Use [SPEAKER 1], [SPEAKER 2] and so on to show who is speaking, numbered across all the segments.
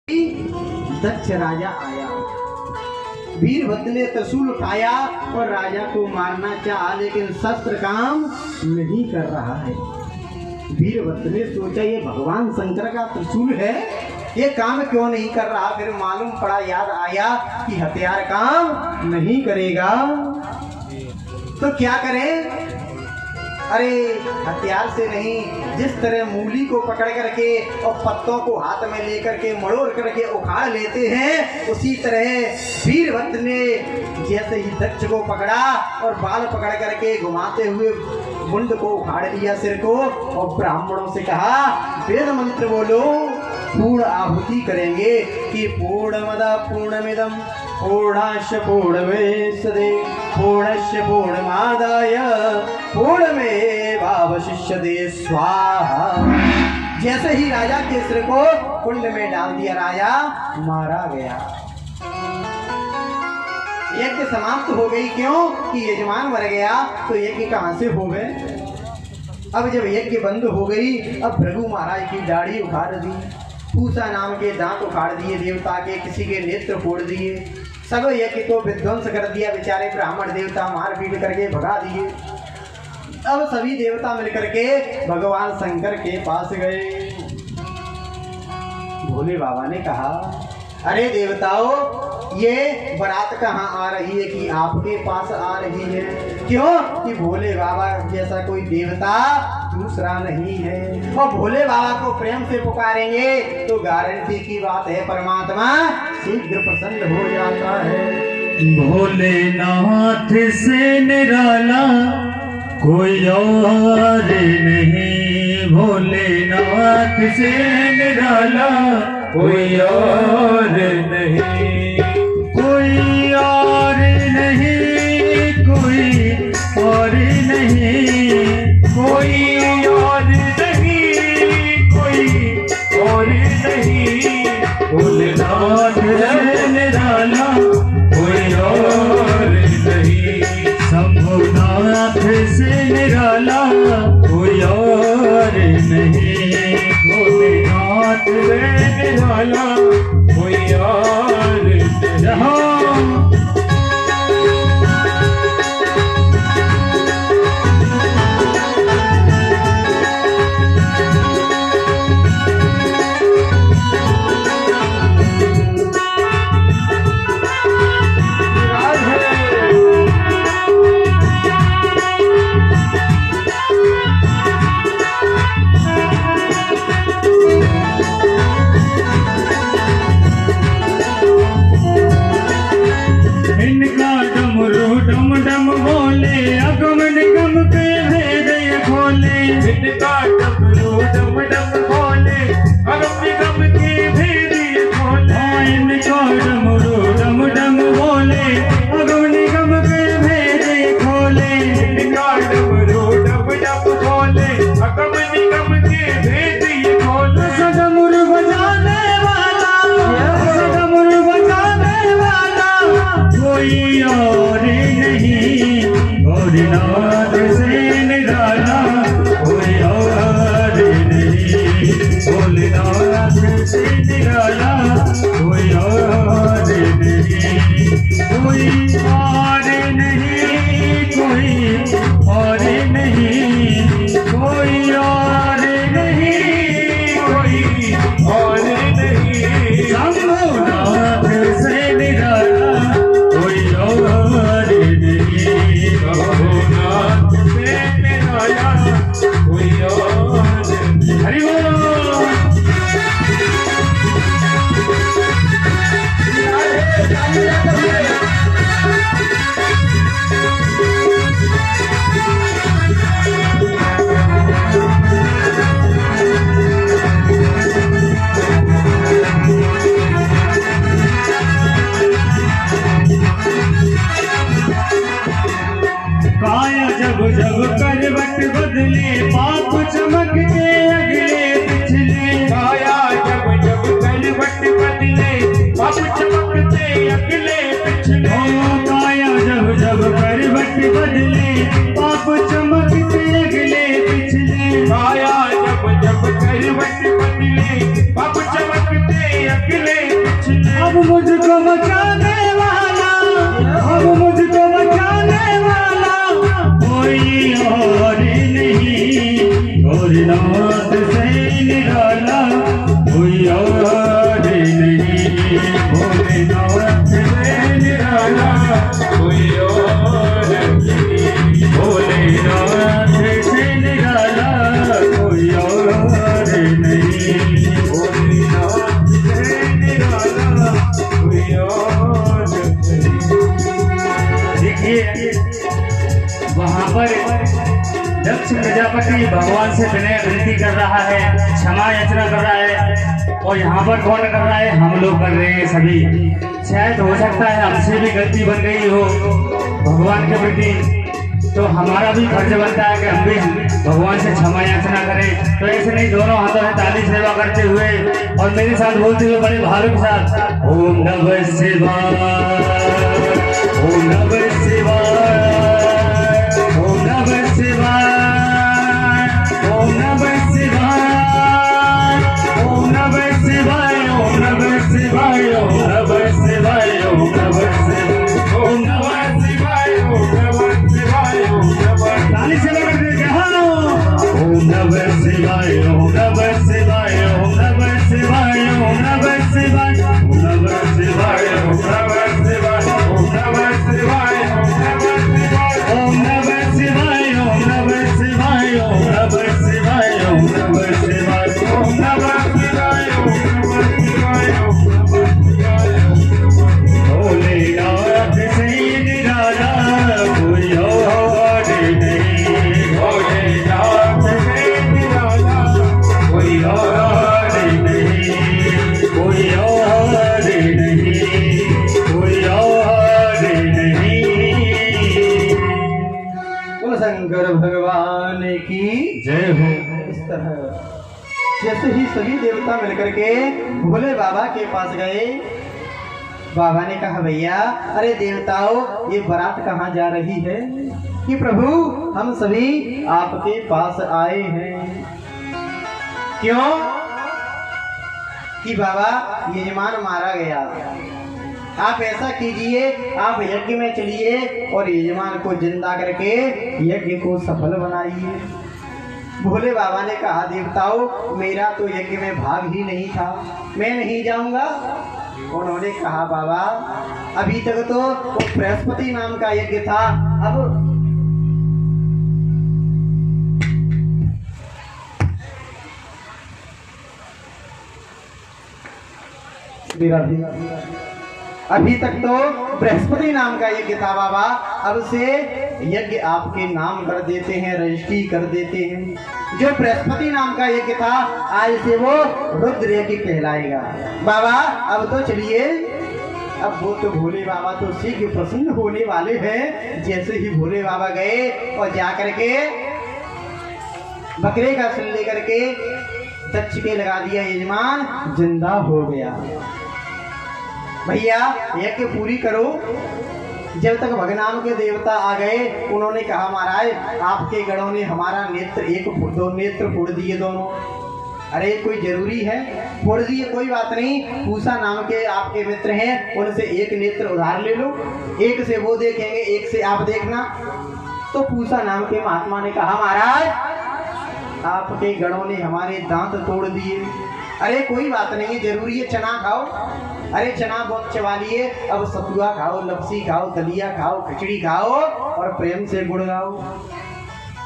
[SPEAKER 1] दक्ष राजा आया। वीरभद्र ने त्रिशूल उठाया और राजा को मारना चाहा, लेकिन शस्त्र काम नहीं कर रहा है। वीरभद्र ने सोचा ये भगवान शंकर का त्रिशूल है, ये काम क्यों नहीं कर रहा। फिर मालूम पड़ा, याद आया कि हथियार काम नहीं करेगा तो क्या करें। अरे हथियार से नहीं, जिस तरह मूली को पकड़ करके और पत्तों को हाथ में लेकर के मड़ोड़ करके उखाड़ लेते हैं, उसी तरह वीरभद्र ने जैसे ही दक्ष को पकड़ा और बाल पकड़ करके घुमाते हुए मुंड को उखाड़ लिया, सिर को, और ब्राह्मणों से कहा वेद मंत्र बोलो, पूर्ण आहुति करेंगे कि पूर्णमद पूर्णमिदं पूर्णास्य पूर्णमेवावशिष्यते पूर्णस्य पूर्णमादाय पूर्णमेवावशिष्यते स्वाहा। जैसे ही राजा के सिर को कुंड में डाल दिया, राजा मारा गया। यज्ञ समाप्त हो गई। क्यों कि यजमान मर गया तो यज्ञ कहां से हो गए। अब जब यज्ञ बंद हो गई, अब भृगु महाराज की दाढ़ी उखाड़ दी, पूसा नाम के दांत उखाड़ दिए देवता के, किसी के नेत्र फोड़ दिए, सब यज्ञ को विध्वंस कर दिया। बेचारे ब्राह्मण देवता मार पीट करके भगा दिए। अब सभी देवता मिलकर के भगवान शंकर के पास गए। भोले बाबा ने कहा अरे देवताओं, ये बारात कहाँ आ रही है कि आपके पास आ रही है। क्यों कि भोले बाबा जैसा कोई देवता दूसरा नहीं है, और भोले बाबा को प्रेम से पुकारेंगे तो गारंटी की बात है परमात्मा शीघ्र प्रसन्न हो जाता है।
[SPEAKER 2] भोलेनाथ से निराला कोई और नहीं, भोलेनाथ से निराला कोई और नहीं, कोई और नहीं, कोई और नहीं, कोई और नहीं, कोई और नहीं, भोलेनाथ से निराला कोई और नहीं, शंभुनाथ से निराला कोई और नहीं, भोलेनाथ से निराला कोई और अब मुझको बचाने वाला, अब मुझको बचाने वाला कोई और नहीं, भोलेनाथ से निराला कोई और नहीं, भोलेनाथ से निराला कोई और नहीं, भोलेनाथ से निराला कोई और नहीं, भोलेनाथ से निराला कोई और नहीं। देखिए वहाँ पर दक्ष प्रजापति भगवान से विनय विनती कर रहा है, क्षमा याचना कर रहा है, और यहाँ पर कौन कर रहा है? हम लोग कर रहे हैं सभी। शायद हो सकता है हमसे भी गलती बन गई हो भगवान के प्रति, तो हमारा भी फर्ज बनता है कि हम भी भगवान से क्षमा याचना करें। तो ऐसे नहीं, दोनों हाथों से ताली सेवा करते हुए और मेरे साथ बोलते हुए बड़े भाव के साथ ओम नमः शिवाय, ओम नमः शिवाय, ओम नमः शिवाय, ओम नमः शिवाय, ओम नमः शिवाय, ओम नमः शिवाय, ओम नमः शिवाय, ओम नमः शिवाय, ओम नमः शिवाय, ओम नमः शिवाय, ओम नमः ताली से लगा दे जहां ओम नमः शिवाय, ओम नमः शिवाय, ओम नमः शिवाय, ओम नमः शिवाय, ओम नमः शिवाय, ओम नमः शिवाय, ओम नमः शिवाय, ओम नमः शिवाय, ओम नमः शिवाय, ओम नमः शिवाय, ओम नमः शिवाय, ओम नमः शिवाय, ओम नमः शिवाय, ओम नमः शिवाय। भोलेनाथ से निराला कोई और नहीं, भोलेनाथ से निराला कोई और नहीं, कोई और नहीं, कोई और नहीं।
[SPEAKER 1] बोलो शंकर भगवान की
[SPEAKER 2] जय हो।
[SPEAKER 1] इस तरह जैसे ही सभी देवता मिलकर के भोले बाबा के पास गए, बाबा ने कहा भैया अरे देवताओं ये बारात कहाँ जा रही है? कि प्रभु हम सभी आपके पास आए हैं। क्यों? कि बाबा यजमान मारा गया, आप ऐसा कीजिए, आप यज्ञ में चलिए और यजमान को जिंदा करके यज्ञ को सफल बनाइए। भोले बाबा ने कहा देवताओं मेरा तो यज्ञ में भाग ही नहीं था, मैं नहीं जाऊंगा। उन्होंने कहा बाबा अभी तक तो वो बृहस्पति नाम का यज्ञ था, अब अभी तक तो बृहस्पति नाम का यज्ञ था बाबा, अब से यज्ञ आपके नाम कर देते हैं, रजिस्ट्री कर देते हैं। जो बृहस्पति नाम का यज्ञ था आज से वो रुद्र यज्ञ कहलाएगा। बाबा अब तो चलिए। अब वो तो भोले बाबा तो शीघ्र प्रसन्न होने वाले हैं। जैसे ही भोले बाबा गए और जाकर के बकरे का सिर लेकर के दक्ष के लगा दिया, यजमान जिंदा हो गया। भैया यज्ञ पूरी करो। जब तक भगवान के देवता आ गए उन्होंने कहा महाराज आपके गणों ने हमारा नेत्र दो नेत्र फोड़ दिए दोनों। अरे कोई जरूरी है? फोड़ दिए कोई बात नहीं, पूसा नाम के आपके मित्र हैं उनसे एक नेत्र उधार ले लो, एक से वो देखेंगे एक से आप देखना। तो पूसा नाम के महात्मा ने कहा महाराज आपके गणों ने हमारे दांत तोड़ दिए। अरे कोई बात नहीं, जरूरी है चना खाओ। अरे चना बहुत चबा लिए, अब सतुआ खाओ, लपसी खाओ, दलिया खाओ, खिचड़ी खाओ और प्रेम से गुड़ गाओ।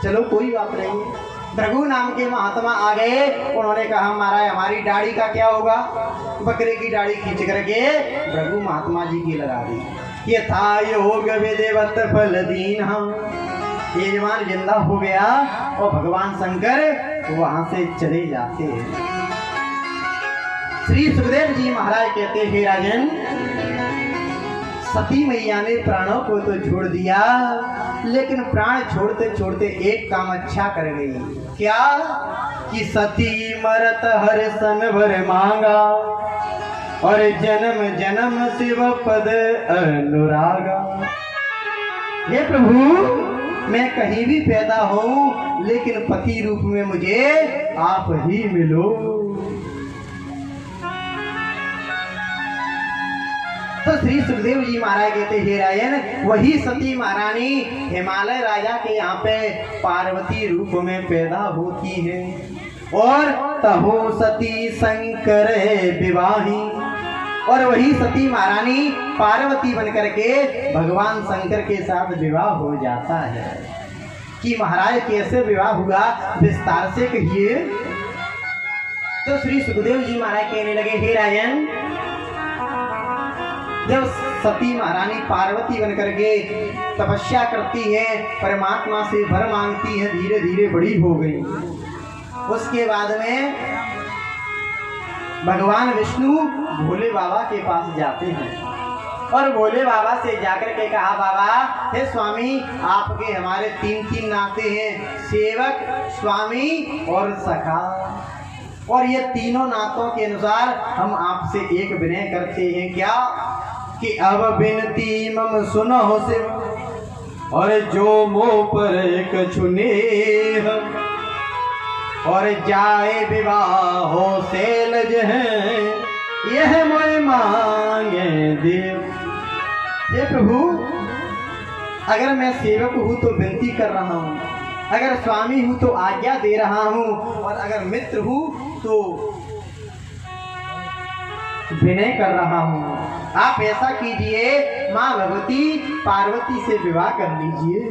[SPEAKER 1] चलो कोई बात नहीं। भृगु नाम के महात्मा आ गए, उन्होंने कहा महाराज हमारी दाढ़ी का क्या होगा? बकरे की दाढ़ी खींच करके भृगु महात्मा जी की लगा दी। ये था योग विधिवत फल दीन। हम यजमान जिंदा हो गया और भगवान शंकर वहां से चले जाते हैं। श्री सुखदेव जी महाराज कहते हैं राजन सती मैया ने प्राणों को तो छोड़ दिया, लेकिन प्राण छोड़ते छोड़ते एक काम अच्छा कर गई। क्या? कि सती मरत हर सन भर मांगा और जन्म जन्म शिव पद अनुरागा। हे प्रभु मैं कहीं भी पैदा हूँ लेकिन पति रूप में मुझे आप ही मिलो। तो श्री सुखदेव जी महाराज कहते हे राजन, वही सती महारानी हिमालय राजा के यहाँ पे पार्वती रूप में पैदा होती है और तहो सती शंकर विवाही, और वही सती महारानी पार्वती बनकर के भगवान शंकर के साथ विवाह हो जाता है। कि महाराज कैसे विवाह हुआ विस्तार से कहिए। तो श्री सुखदेव जी महाराज कहने लगे हे राजन, जब सती महारानी पार्वती बनकर के तपस्या करती है, परमात्मा से वर मांगती है, धीरे धीरे बड़ी हो गई। उसके बाद में भगवान विष्णु भोले बाबा के पास जाते हैं और भोले बाबा से जाकर के कहा, बाबा हे स्वामी, आपके हमारे तीन नाते हैं, सेवक, स्वामी और सखा, और ये तीनों नातों के अनुसार हम आपसे एक विनय करते हैं क्या कि अब बिनती मम सुनो से, और जो मोह पर एक छुने और जाए विवाह हो सेलज है, यह मोय मांगे देव। हे प्रभु, अगर मैं सेवक हूँ तो विनती कर रहा हूँ, अगर स्वामी हूँ तो आज्ञा दे रहा हूँ, और अगर मित्र हूँ तो विनय कर रहा हूँ। आप ऐसा कीजिए, माँ भगवती पार्वती से विवाह कर लीजिए।